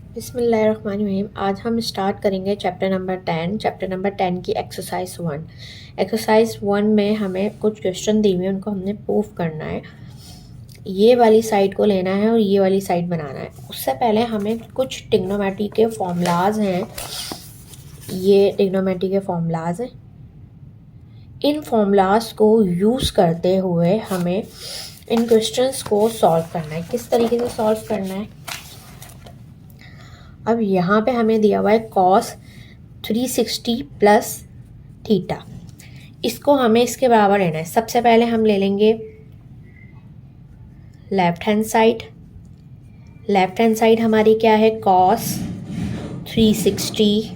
बिस्मिल्लाहिर्रहमानिर्रहीम। आज हम स्टार्ट करेंगे चैप्टर नंबर 10 की एक्सरसाइज 1। एक्सरसाइज 1 में हमें कुछ क्वेश्चन दिए हुए हैं, उनको हमने प्रूव करना है। ये वाली साइड को लेना है और ये वाली साइड बनाना है। उससे पहले हमें कुछ ट्रिग्नोमेट्री के फॉर्मूलाज हैं, ये ट्रिग्नोमेट्री के फॉर्मूलाज हैं। इन फॉर्मूलाज को यूज़ करते हुए हमें इन क्वेश्चंस को सॉल्व करना है। किस तरीके से सॉल्व करना है? अब यहाँ पे हमें दिया हुआ है कॉस 360 प्लस थीटा। इसको हमें इसके बराबर लेना है। सबसे पहले हम ले लेंगे left hand side. Left hand side हमारी क्या है? Cos 360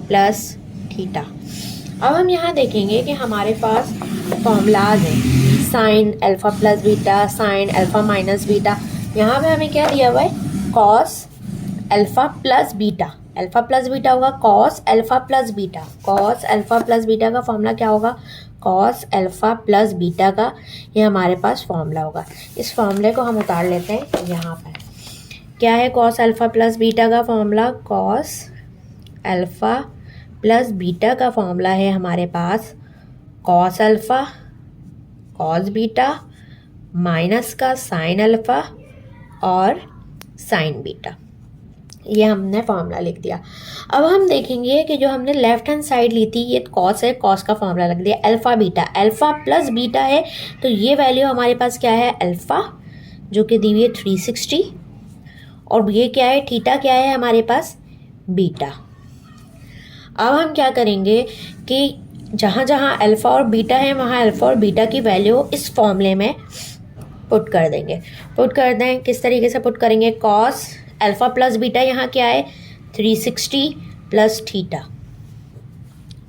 plus theta. अब हम यहाँ देखेंगे कि हमारे पास फॉर्मूलाज हैं, sine alpha plus beta, sine alpha minus beta. यहाँ पे हमें क्या दिया हुआ है? Cos alpha plus beta. Alpha plus beta होगा cos alpha plus beta. Cos alpha plus beta का फॉर्मूला क्या होगा? कॉस अल्फ़ा प्लस बीटा का ये हमारे पास फॉर्मूला होगा। इस फॉर्मूले को हम उतार लेते हैं यहाँ पर। क्या है कॉस अल्फ़ा प्लस बीटा का formula? Cos alpha plus beta का फॉर्मूला है हमारे पास cos alpha cos beta minus का साइन अल्फ़ा और साइन बीटा। ये हमने फॉर्मूला लिख दिया। अब हम देखेंगे कि जो हमने लेफ्ट हैंड साइड ली थी, ये कॉस है, कॉस का फॉर्मूला लग दिया alpha beta. Alpha plus beta है तो ये वैल्यू हमारे पास क्या है? अल्फ़ा, जो कि दी हुई है 360, और ये क्या है? थीटा क्या है हमारे पास? बीटा। अब हम क्या करेंगे कि जहाँ जहाँ अल्फ़ा और बीटा है वहाँ अल्फ़ा और बीटा की वैल्यू इस फॉर्मूले में पुट कर देंगे। पुट कर दें, किस तरीके से पुट करेंगे? कॉस अल्फ़ा प्लस बीटा यहाँ क्या है? 360 plus theta,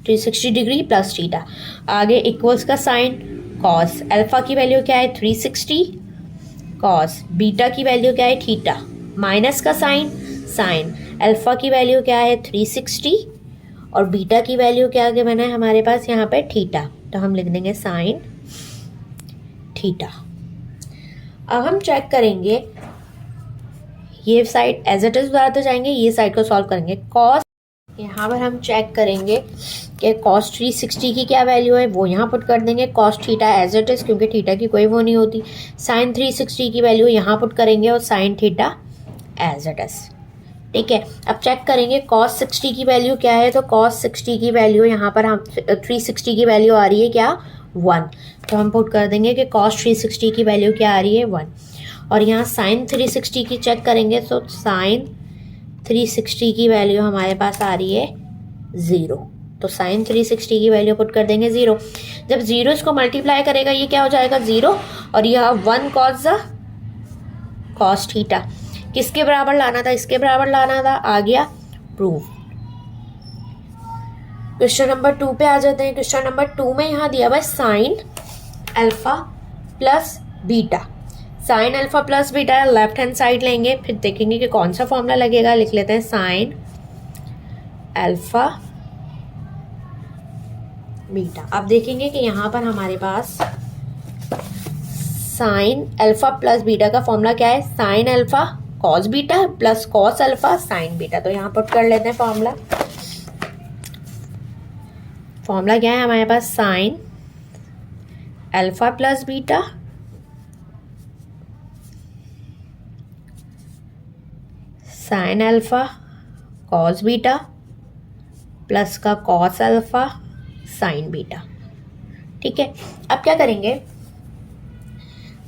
360 degree plus theta. आगे इक्वल्स का साइन, कॉस अल्फ़ा की वैल्यू क्या है? 360, कॉस बीटा की वैल्यू क्या है? थीटा, माइनस का साइन, साइन अल्फ़ा की वैल्यू क्या है? 360, और बीटा की वैल्यू क्या आगे बना है हमारे पास यहाँ पे? थीटा। तो हम लिख देंगे साइन थीटा। अब हम चेक करेंगे, ये साइड एज इट इज़ बढ़ाते जाएंगे, ये साइड को सॉल्व करेंगे। कॉस, यहाँ पर हम चेक करेंगे कि कॉस 360 की क्या वैल्यू है, वो यहाँ पुट कर देंगे। Cos theta as it is, क्योंकि थीटा की कोई वो नहीं होती। साइन 360 की वैल्यू यहाँ पुट करेंगे और sine theta as it is. ठीक है। अब चेक करेंगे कॉस 60 की वैल्यू क्या है। तो कॉस 60 की वैल्यू यहाँ पर हम 360 की वैल्यू आ रही है क्या? 1। तो हम पुट कर देंगे कि कॉस 360 की वैल्यू क्या आ रही है? 1। और यहाँ साइन 360 की चेक करेंगे तो साइन 360 की वैल्यू हमारे पास आ रही है 0। तो साइन 360 की वैल्यू पुट कर देंगे 0। जब 0 इसको मल्टीप्लाई करेगा ये क्या हो जाएगा? 0, और यह 1 कॉस थीटा। किसके बराबर लाना था? इसके बराबर लाना था। आ गया प्रूफ। क्वेश्चन नंबर 2 पे आ जाते हैं। क्वेश्चन नंबर 2 में यहाँ दिया हुआ है sign alpha plus beta. Sine alpha plus beta left hand side लेंगे, फिर देखेंगे कि कौन सा फॉर्मूला लगेगा। लिख लेते हैं साइन अल्फा बीटा। अब देखेंगे कि यहाँ पर हमारे पास साइन अल्फा प्लस बीटा का फॉर्मूला क्या है? Sign alpha cos beta plus cos alpha sine beta. तो यहाँ पुट कर लेते हैं फॉर्मूला। फॉर्मूला क्या है हमारे पास? Sine alpha plus beta sine alpha cos beta plus का कॉस अल्फा साइन बीटा। ठीक है। अब क्या करेंगे?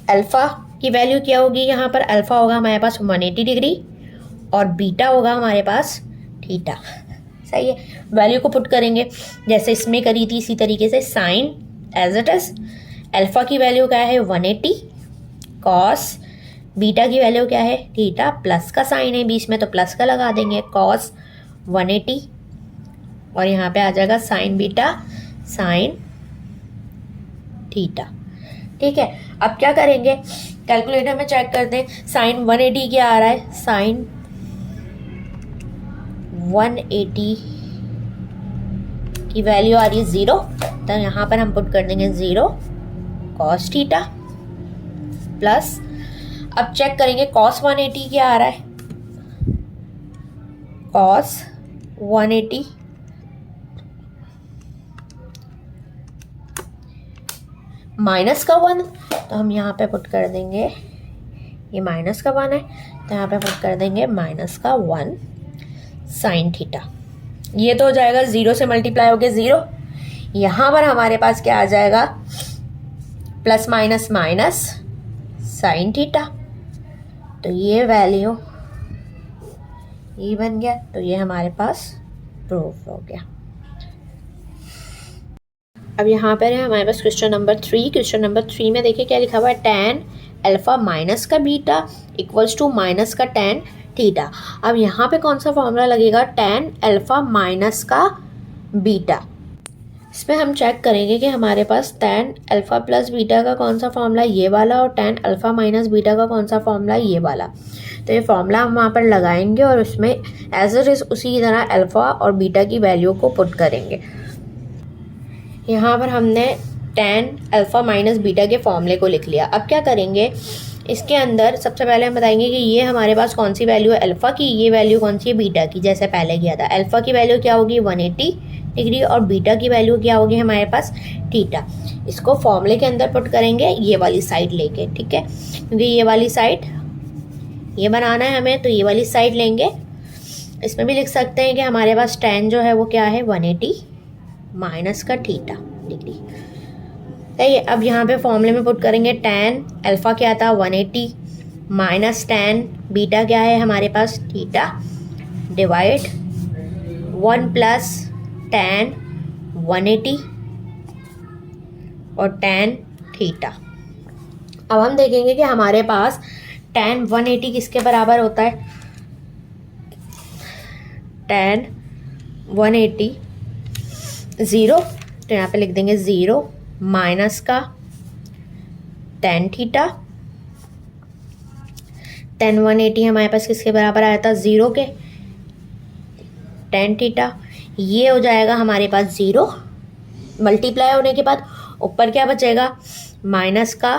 अल्फा की वैल्यू क्या होगी? यहाँ पर अल्फा होगा हमारे पास 180 डिग्री और बीटा होगा हमारे पास थीटा। सही है। वैल्यू को पुट करेंगे जैसे इसमें करी थी, इसी तरीके से sine as it is. Alpha की वैल्यू क्या है? 180, कॉस बीटा की वैल्यू क्या है? थीटा, प्लस का साइन है बीच में तो प्लस का लगा देंगे, कॉस 180, और यहाँ पे आ जाएगा साइन बीटा साइन थीटा। ठीक है। अब क्या करेंगे? कैलकुलेटर में चेक करते हैं। साइन 180 क्या आ रहा है? साइन 180 की वैल्यू आ रही है 0। तो यहाँ पर हम पुट कर देंगे 0 कॉस थीटा प्लस, अब चेक करेंगे कॉस 180 क्या आ रहा है? कॉस 180 माइनस का 1, तो हम यहाँ पे पुट कर देंगे, ये माइनस का 1 है तो यहाँ पे पुट कर देंगे माइनस का 1 साइन थीटा। ये तो हो जाएगा 0 से मल्टीप्लाई हो गया 0। यहाँ पर हमारे पास क्या आ जाएगा, plus minus minus sine theta. तो ये वैल्यू ये बन गया, तो ये हमारे पास प्रूफ हो गया। अब यहाँ पर है हमारे पास क्वेश्चन नंबर 3। क्वेश्चन नंबर 3 में देखिए क्या लिखा हुआ है, tan अल्फा माइनस का बीटा इक्वल्स टू माइनस का tan थीटा। अब यहाँ पे कौन सा फॉर्मूला लगेगा, tan अल्फा माइनस का बीटा। इसमें हम चेक करेंगे कि हमारे पास tan अल्फा प्लस बीटा का कौन सा फॉर्मूला, ये वाला, और tan अल्फा माइनस बीटा का कौन सा फॉर्मूला, ये वाला। तो ये फॉर्मूला हम वहाँ पर लगाएंगे और उसमें एज इट इज उसी तरह अल्फा और बीटा की वैल्यू को पुट करेंगे। यहाँ पर हमने tan अल्फा माइनस बीटा के फॉर्मूले को लिख लिया। अब क्या करेंगे, इसके अंदर सबसे पहले हम बताएंगे कि ये हमारे पास कौन सी वैल्यू है अल्फा की, ये वैल्यू कौन सी है बीटा की। जैसे पहले किया था, अल्फा की वैल्यू क्या होगी 180 डिग्री और बीटा की वैल्यू क्या होगी हमारे पास थीटा। इसको फॉर्मूले के अंदर पुट करेंगे ये वाली साइड लेके, ठीक है, क्योंकि ये वाली साइड ये बनाना है हमें, तो ये वाली साइड लेंगे। इसमें भी लिख सकते हैं कि हमारे पास tan जो है वो क्या है 180 माइनस का थीटा डिग्री। सही है। अब यहाँ पे फॉर्मूले में पुट करेंगे tan अल्फा क्या था 180 माइनस tan बीटा क्या है हमारे पास थीटा डिवाइड 1 प्लस tan 180 और tan थीटा। अब हम देखेंगे कि हमारे पास tan 180 किसके बराबर होता है, tan 180 0, तो यहाँ पे लिख देंगे 0 माइनस का tan थीटा। tan 180 हमारे पास किसके बराबर आया था 0 के, tan थीटा। ये हो जाएगा हमारे पास 0, मल्टीप्लाई होने के बाद ऊपर क्या बचेगा माइनस का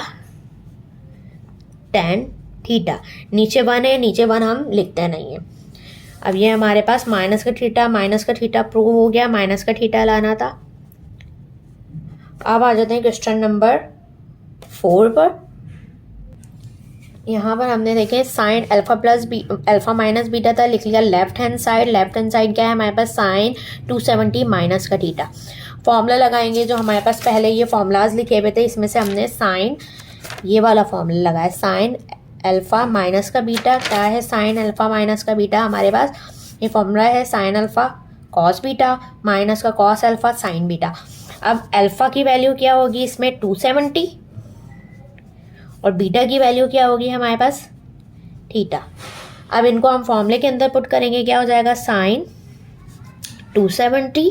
tan थीटा। नीचे 1 है, नीचे 1 हम लिखते नहीं है। अब ये हमारे पास माइनस का थीटा प्रूव हो गया, माइनस का थीटा लाना था। अब आ जाते हैं क्वेश्चन नंबर 4 पर। यहाँ पर हमने देखे sign alpha plus alpha minus beta था, लिख लिया left hand side. Left hand side क्या है हमारे पास साइन 270 माइनस का थीटा। फॉर्मूला लगाएंगे, जो हमारे पास पहले ये फॉर्मूलाज लिखे हुए थे इसमें से हमने साइन ये वाला फॉर्मूला लगाया, साइन अल्फा माइनस का बीटा। क्या है साइन अल्फा माइनस का बीटा, हमारे पास ये फॉर्मूला है sign alpha cos beta minus का कॉस अल्फा साइन बीटा। अब अल्फा की वैल्यू क्या होगी इसमें 270 और बीटा की वैल्यू क्या होगी हमारे पास थीटा। अब इनको हम फॉर्मूले के अंदर पुट करेंगे, क्या हो जाएगा साइन 270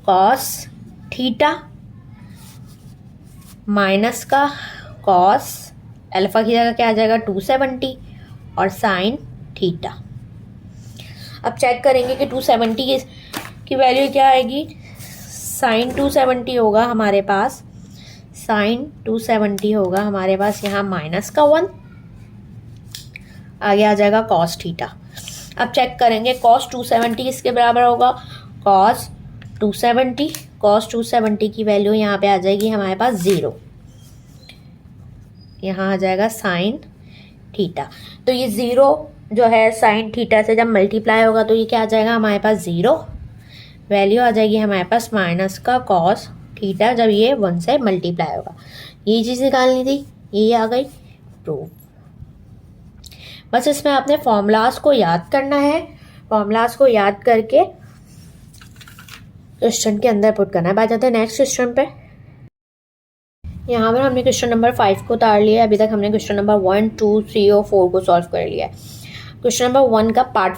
कॉस थीटा माइनस का कॉस अल्फा की जगह क्या आ जाएगा 270 और साइन थीटा। अब चेक करेंगे कि 270 की वैल्यू क्या आएगी, साइन 270 होगा हमारे पास, साइन 270 होगा हमारे पास यहाँ माइनस का 1, आगे आ जाएगा कॉस थीटा। अब चेक करेंगे कॉस 270 किसके बराबर होगा, कॉस 270 की वैल्यू यहाँ पे आ जाएगी हमारे पास 0, यहाँ आ जाएगा साइन थीटा। तो ये 0 जो है साइन थीटा से जब मल्टीप्लाई होगा तो ये क्या आ जाएगा हमारे पास 0, वैल्यू आ जाएगी हमारे पास माइनस का कॉस थीटा जब ये 1 से मल्टीप्लाई होगा। ये चीज़ निकालनी थी, ये आ गई प्रूफ। बस इसमें आपने फॉर्मूलाज को याद करना है, फॉर्मूलाज को याद करके क्वेश्चन के अंदर पुट करना है। बात जाते हैं नेक्स्ट क्वेश्चन पे। यहाँ पर हमने क्वेश्चन नंबर 5 को उतार लिया है। अभी तक हमने क्वेश्चन नंबर 1, 2, 3 और 4 को सॉल्व कर लिया है। क्वेश्चन नंबर 1 का पार्ट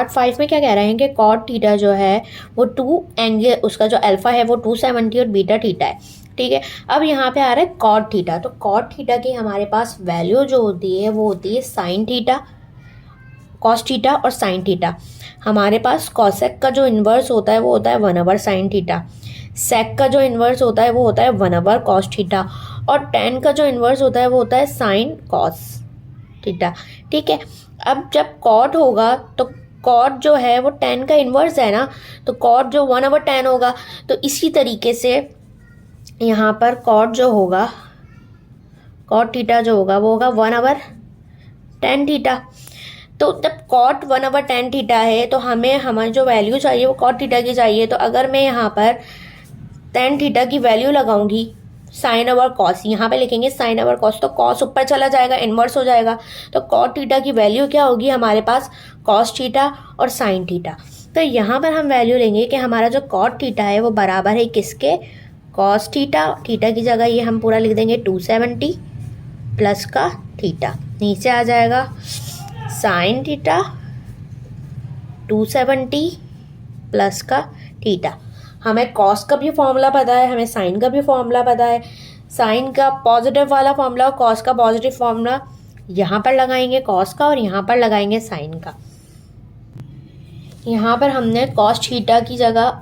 5 में क्या कह रहे हैं कि कॉट थीटा जो है वो 2 एंगल, उसका जो अल्फा है वो 270 और बीटा थीटा है, ठीक है। अब यहाँ पे आ रहा है कॉट थीटा, तो कॉट थीटा की हमारे पास वैल्यू जो होती है वो होती है साइन थीटा, कॉस थीटा और साइन थीटा। हमारे पास कॉसेक का जो इन्वर्स होता है वो होता है 1/, साइन थीटा। सेक का जो इन्वर्स होता है वो होता है 1/, कॉस थीटा। और टेन का जो इन्वर्स होता है वो होता है साइन कॉस थीटा, ठीक है। अब जब कॉट होगा तो कॉट जो है वो tan का इन्वर्स है ना, तो कॉट जो 1/tan होगा, तो इसी तरीके से यहाँ पर कॉट जो होगा, कॉट थीटा जो होगा वो होगा 1/tan थीटा। तो जब कॉट 1/tan थीटा है तो हमें हमारी जो वैल्यू चाहिए वो कॉट थीटा की चाहिए। तो अगर मैं यहाँ पर tan थीटा की वैल्यू लगाऊंगी साइन ओवर कॉस, यहाँ पे लिखेंगे साइन ओवर कॉस, तो कॉस ऊपर चला जाएगा, इन्वर्स हो जाएगा। तो कॉट थीटा की वैल्यू क्या होगी हमारे पास, कॉस थीटा और साइन थीटा। तो यहाँ पर हम वैल्यू लेंगे कि हमारा जो कॉट थीटा है वो बराबर है किसके, कॉस थीटा, थीटा की जगह ये हम पूरा लिख देंगे 270 प्लस का थीटा, नीचे आ जाएगा साइन थीटा 270 प्लस का थीटा। हमें कॉस का भी फॉर्मूला पता है, हमें साइन का भी फॉर्मूला पता है। साइन का पॉजिटिव वाला फॉर्मूला और कॉस का पॉजिटिव फॉर्मूला यहाँ पर लगाएंगे कॉस का और यहाँ पर लगाएंगे साइन का। यहाँ पर हमने कॉस थीटा की जगह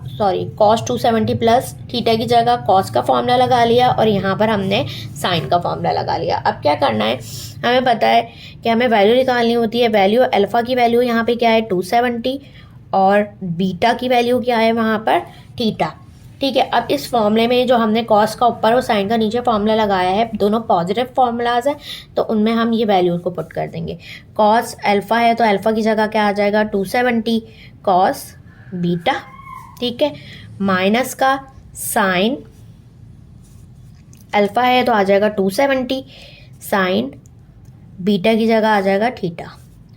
कॉस 270 प्लस थीटा की जगह कॉस का फॉर्मूला लगा लिया और यहाँ पर हमने साइन का फॉर्मूला लगा लिया। अब क्या करना है, हमें पता है कि हमें वैल्यू निकालनी होती है। वैल्यू अल्फ़ा की वैल्यू यहाँ पे क्या है 270 और बीटा की वैल्यू क्या है वहाँ पर थीटा। ठीक है, अब इस फॉर्मूले में जो हमने कॉस का ऊपर और साइन का नीचे फॉर्मूला लगाया है, दोनों पॉजिटिव फॉर्मूलाज है, तो उनमें हम ये वैल्यूज को पुट कर देंगे। कॉस अल्फ़ा है तो अल्फ़ा की जगह क्या आ जाएगा 270 कॉस बीटा, ठीक है, माइनस का साइन अल्फ़ा है तो आ जाएगा 270 साइन बीटा की जगह आ जाएगा थीटा,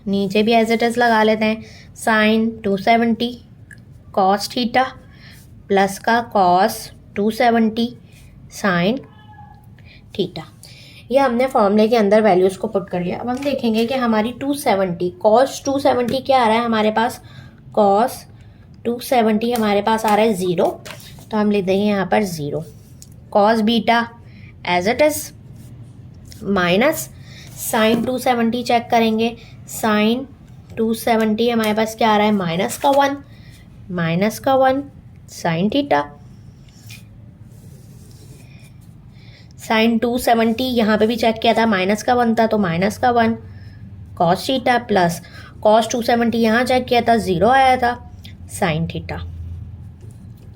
नीचे भी एज इट इज़ लगा लेते हैं साइन 270 कॉस थीटा प्लस का कॉस 270 साइन थीटा। ये हमने फॉर्मूले के अंदर वैल्यूज़ को पुट कर दिया। अब हम देखेंगे कि हमारी 270 कॉस 270 क्या आ रहा है हमारे पास, कॉस 270 हमारे पास आ रहा है 0, तो हम लिख देंगे यहाँ पर 0। Cos beta as it is minus sine 270 check करेंगे, साइन 270 हमारे पास क्या आ रहा है माइनस का 1 साइन थीटा, साइन 270 यहाँ पे भी चेक किया था माइनस का 1 था तो माइनस का 1 कॉस थीटा प्लस कॉस 270 यहाँ चेक किया था 0 आया था साइन थीटा।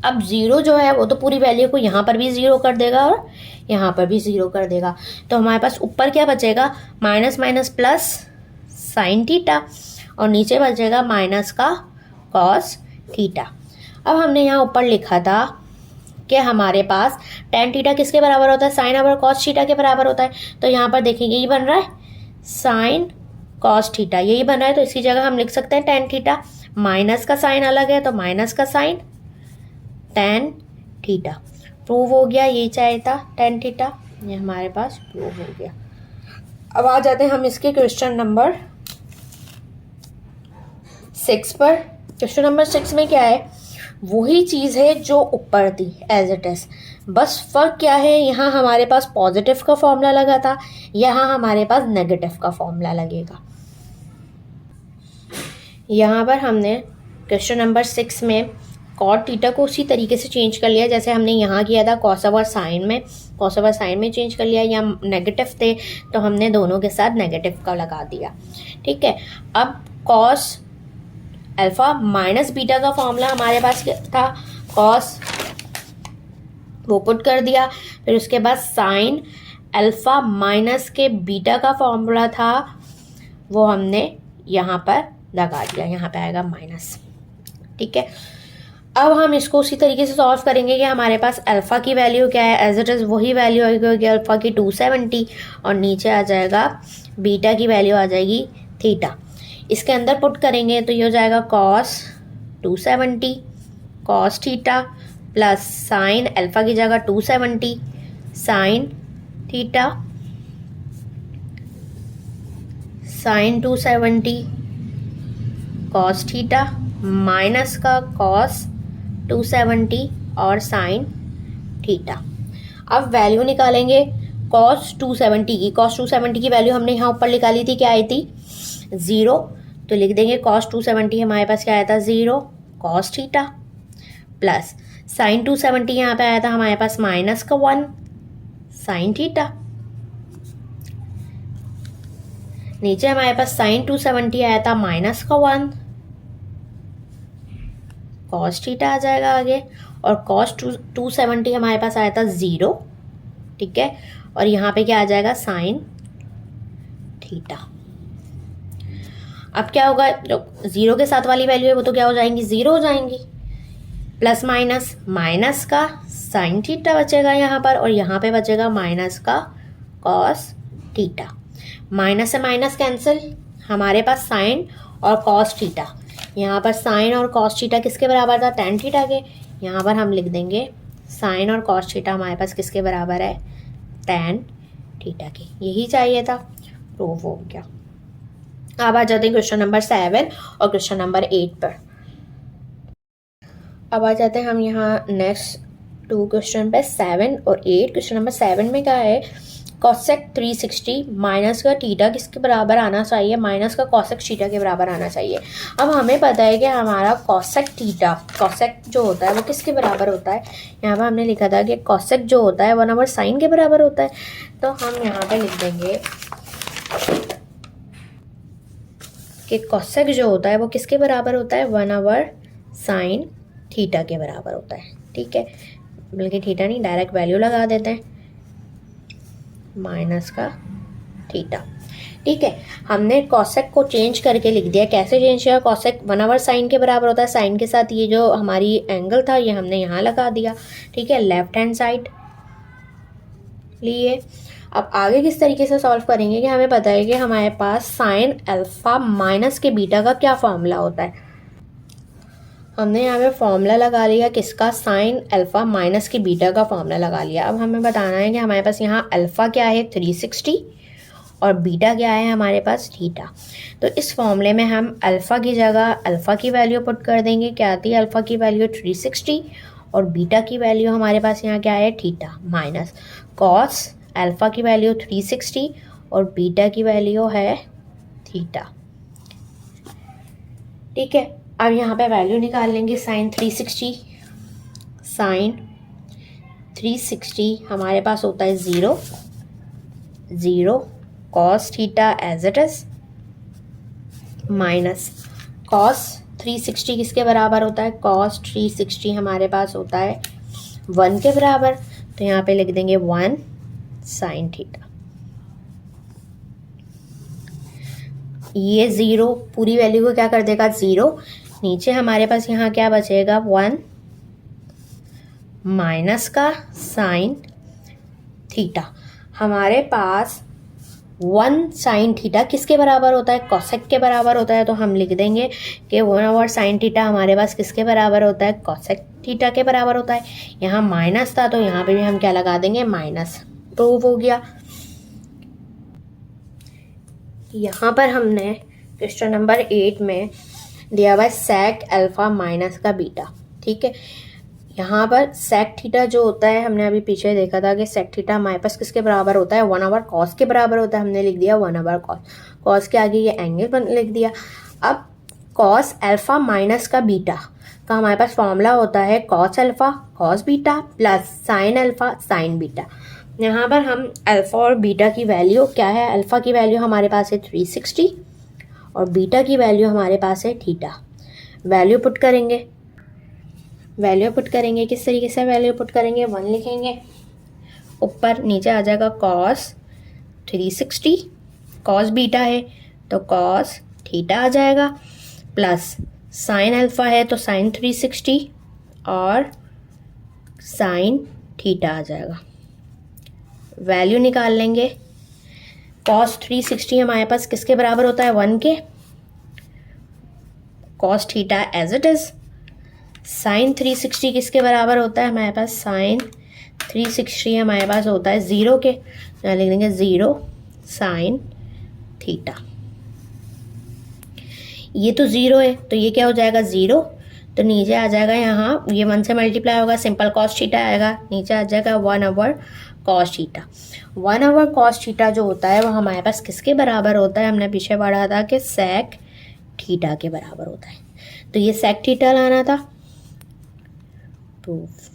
अब 0 जो है वो तो पूरी वैल्यू को यहाँ पर भी 0 कर देगा और यहाँ पर भी 0 कर देगा, तो हमारे पास ऊपर क्या बचेगा minus minus plus sine theta और नीचे बचेगा माइनस का कॉस थीटा। अब हमने यहाँ ऊपर लिखा था कि हमारे पास tan थीटा किसके बराबर होता है, साइन ओवर कॉस थीटा के बराबर होता है। तो यहाँ पर देखेंगे ये बन रहा है साइन कॉस थीटा, यही बन रहा है, तो इसकी जगह हम लिख सकते हैं tan थीटा, माइनस का साइन अलग है तो माइनस का साइन tan थीटा। प्रूव हो गया, यही चाहिए था tan थीटा, ये हमारे पास प्रूव हो गया। अब आ जाते हैं हम इसके क्वेश्चन नंबर 6 पर। क्वेश्चन नंबर 6 में क्या है, वही चीज़ है जो ऊपर थी एज इट इज़, बस फ़र्क क्या है, यहाँ हमारे पास पॉजिटिव का फॉर्मूला लगा था, यहाँ हमारे पास नेगेटिव का फॉर्मूला लगेगा। यहाँ पर हमने क्वेश्चन नंबर 6 में कॉट थीटा को उसी तरीके से चेंज कर लिया जैसे हमने यहाँ किया था कॉस ओवर साइन में चेंज कर लिया, या नेगेटिव थे तो हमने दोनों के साथ नेगेटिव का लगा दिया। ठीक है, अब कॉस अल्फ़ा माइनस बीटा का फॉर्मूला हमारे पास था, कॉस वो पुट कर दिया, फिर उसके बाद साइन अल्फ़ा माइनस के बीटा का फॉर्मूला था वो हमने यहाँ पर लगा दिया, यहाँ पे आएगा माइनस। ठीक है, अब हम इसको उसी तरीके से सॉल्व करेंगे कि हमारे पास अल्फ़ा की वैल्यू क्या है, एज इट इज़ वही वैल्यू आएगी अल्फ़ा की 270 और नीचे आ जाएगा बीटा की वैल्यू आ जाएगी थीटा। इसके अंदर पुट करेंगे तो ये हो जाएगा cos 270 cos theta plus sine alpha की जगह 270 sine theta, sine 270 cos theta minus का कॉस 270 और साइन थीटा। अब वैल्यू निकालेंगे कॉस 270 की, कॉस 270 की वैल्यू हमने यहाँ ऊपर निकाली थी, क्या आई थी 0, तो लिख देंगे कॉस 270 हमारे पास क्या आया था 0 कॉस थीटा प्लस साइन 270 यहाँ पे आया था हमारे पास माइनस का 1 साइन थीटा, नीचे हमारे पास साइन 270 आया था माइनस का 1 कॉस थीटा आ जाएगा आगे, और कॉस 270 हमारे पास आया था 0, ठीक है, और यहाँ पे क्या आ जाएगा साइन थीटा। अब क्या होगा, जो 0 के साथ वाली वैल्यू है वो तो क्या हो जाएंगी, 0 हो जाएंगी, प्लस माइनस, माइनस का साइन थीटा बचेगा यहाँ पर, और यहाँ पे बचेगा माइनस का कॉस थीटा। माइनस से माइनस कैंसिल, हमारे पास साइन और कॉस थीटा, यहाँ पर साइन और कॉस थीटा किसके बराबर था, टेन थीटा के, यहाँ पर हम लिख देंगे साइन और कॉस थीटा हमारे पास किसके बराबर है, टेन थीटा के। यही चाहिए था, प्रूव हो गया। अब आ जाते हैं क्वेश्चन नंबर 7 और क्वेश्चन नंबर 8 पर। अब आ जाते हैं हम यहाँ नेक्स्ट 2 क्वेश्चन पे, 7 और 8। क्वेश्चन नंबर 7 में क्या है, कॉसेक 360 माइनस का थीटा किसके बराबर आना चाहिए, माइनस का कॉसेक थीटा के बराबर आना चाहिए। अब हमें पता है कि हमारा कॉसेक थीटा, कॉसेक जो होता है वो किसके बराबर होता है, यहाँ पर हमने लिखा था कि कॉसेक जो होता है 1/sin के बराबर होता है, तो हम यहाँ पे लिख देंगे कि कॉसेक जो होता है वो किसके बराबर होता है, 1/sin थीटा के बराबर होता है, ठीक है, बल्कि थीटा नहीं, डायरेक्ट वैल्यू लगा देते हैं, माइनस का थीटा, ठीक है। हमने कॉसेक को चेंज करके लिख दिया, कैसे चेंज किया, कॉसेक 1/sin के बराबर होता है, साइन के साथ ये जो हमारी एंगल था ये हमने यहाँ लगा दिया, ठीक है, लेफ्ट हैंड साइड लिए। अब आगे किस तरीके से सॉल्व करेंगे कि हमें पता है कि हमारे पास साइन अल्फा माइनस के बीटा का क्या फॉर्मूला होता है। हमने यहाँ पे फॉर्मूला लगा लिया किसका, साइन अल्फा माइनस के बीटा का फॉर्मूला लगा लिया। अब हमें बताना है कि हमारे पास यहाँ अल्फा क्या है 360 और बीटा क्या है हमारे पास थीटा। तो इस फॉर्मूले में हम अल्फ़ा की जगह अल्फ़ा की वैल्यू पुट कर देंगे, क्या आती है अल्फ़ा की वैल्यू 360 और बीटा की वैल्यू हमारे पास यहाँ क्या है थीटा, माइनस कॉस अल्फ़ा की वैल्यू 360 और बीटा की वैल्यू है थीटा, ठीक है। अब यहाँ पे वैल्यू निकाल लेंगे, साइन 360 हमारे पास होता है 0 cos theta as it is, minus cos 360 किसके बराबर होता है, कॉस 360 हमारे पास होता है 1 के बराबर, तो यहाँ पे लिख देंगे 1 साइन थीटा। ये 0 पूरी वैल्यू को क्या कर देगा 0, नीचे हमारे पास यहाँ क्या बचेगा 1 माइनस का साइन थीटा। हमारे पास 1 साइन थीटा किसके बराबर होता है, कॉसेक के बराबर होता है, तो हम लिख देंगे कि 1/sin थीटा हमारे पास किसके बराबर होता है, कॉसेक थीटा के बराबर होता है। यहाँ माइनस था तो यहाँ पे भी हम क्या लगा देंगे माइनस, प्रूव हो गया। यहाँ पर हमने क्वेश्चन नंबर 8 में दिया हुआ है सेक अल्फ़ा माइनस का बीटा, ठीक है। यहाँ पर सेक थीटा जो होता है, हमने अभी पीछे देखा था कि सेक थीटा हमारे पास किसके बराबर होता है, 1/cos के बराबर होता है, हमने लिख दिया 1/cos, कॉस के आगे ये एंगल लिख दिया। अब कॉस अल्फ़ा माइनस का बीटा का हमारे पास फॉर्मूला होता है cos alpha cos beta plus sine alpha sine beta. यहाँ पर हम अल्फ़ा और बीटा की वैल्यू क्या है, अल्फ़ा की वैल्यू हमारे पास है 360 और बीटा की वैल्यू हमारे पास है थीटा। वैल्यू पुट करेंगे, किस तरीके से वैल्यू पुट करेंगे, 1 लिखेंगे, ऊपर नीचे आ जाएगा कॉस 360, कॉस बीटा है तो कॉस थीटा आ जाएगा, प्लस साइन अल्फ़ा है तो साइन 360 और साइन थीटा आ जाएगा। वैल्यू निकाल लेंगे, कॉस 360 हमारे पास किसके बराबर होता है 1 के, cos theta as it is, sine 360 किसके बराबर होता है हमारे पास, साइन 360 हमारे पास होता है 0 के, यहाँ लिख देंगे 0 साइन थीटा। ये तो 0 है तो ये क्या हो जाएगा 0, तो नीचे आ जाएगा यहाँ ये 1 से मल्टीप्लाई होगा, सिंपल कॉस थीटा आएगा, नीचे आ जाएगा 1/cos थीटा। 1/cos थीटा जो होता है वो हमारे पास किसके बराबर होता है, हमने पीछे पढ़ा था कि सेक थीटा के बराबर होता है, तो ये सेक थीटा लाना था, प्रूफ।